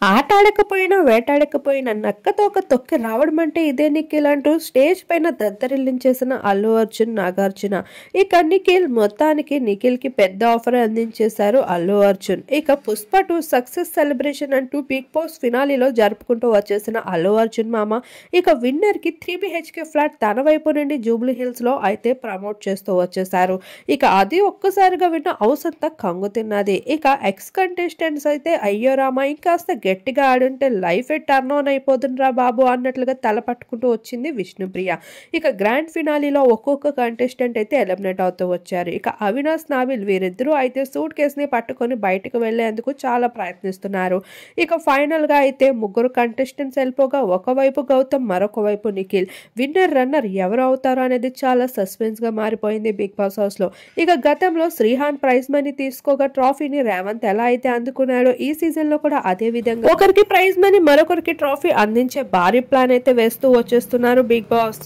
ఆటాడకపోయినా వేటాడకపోయినా నక్కతోక తొక్కి రావడం అంటే ఇదే నిఖిల్ అంటూ స్టేజ్ పైన దద్దరిల్లించేసిన అల్లు అర్జున్ నాగార్జున. ఇక నిఖిల్ కి పెద్ద ఆఫర్ అందించేశారు అల్లు అర్జున్. ఇక పుష్ప 2 సక్సెస్ సెలబ్రేషన్ అంటూ బిగ్ బాస్ ఫినాలీలో జరుపుకుంటూ వచ్చేసిన అల్లు అర్జున్ మామ ఇక విన్నర్ కి 3 BHK ఫ్లాట్ తన వైపు నుండి జూబ్లీ హిల్స్ లో అయితే ప్రమోట్ చేస్తూ వచ్చేసారు. ఇక అది ఒక్కసారిగా విన్న హౌస్ అంతా కంగు తిన్నది. ఇక ఎక్స్ కంటెస్టెంట్స్ అయితే అయ్యో రామా ఇంకాస్త గట్టిగా ఆడుంటే లైఫ్ టర్న్ ఆన్ అయిపోతుందిరా బాబు అన్నట్లుగా తల పట్టుకుంటూ వచ్చింది విష్ణుప్రియ. ఇక గ్రాండ్ ఫినాలీలో ఒక్కొక్క కంటెస్టెంట్ అయితే ఎలిమినేట్ అవుతూ వచ్చారు. ఇక అవినాష్ నావిల్ వీరిద్దరూ అయితే సూట్ కేసుని పట్టుకొని బయటకు వెళ్లేందుకు చాలా ప్రయత్నిస్తున్నారు. ఇక ఫైనల్ గా అయితే ముగ్గురు కంటెస్టెంట్స్ వెళ్ళిపోగా ఒకవైపు గౌతమ్ మరొక వైపు నిఖిల్. విన్నర్ రన్నర్ ఎవరు అవుతారో అనేది చాలా సస్పెన్స్ గా మారిపోయింది బిగ్ బాస్ హౌస్ లో. ఇక గతంలో శ్రీహాన్ ప్రైజ్ మనీ తీసుకోగా ట్రాఫీని రేవంత్ ఎలా అయితే అందుకున్నాడో ఈ సీజన్ లో కూడా అదే విధంగా ఒకరికి ప్రైజ్ మనీ మరొకరికి ట్రాఫీ అందించే భారీ ప్లాన్ అయితే వేస్తూ వచ్చేస్తున్నారు బిగ్ బాస్.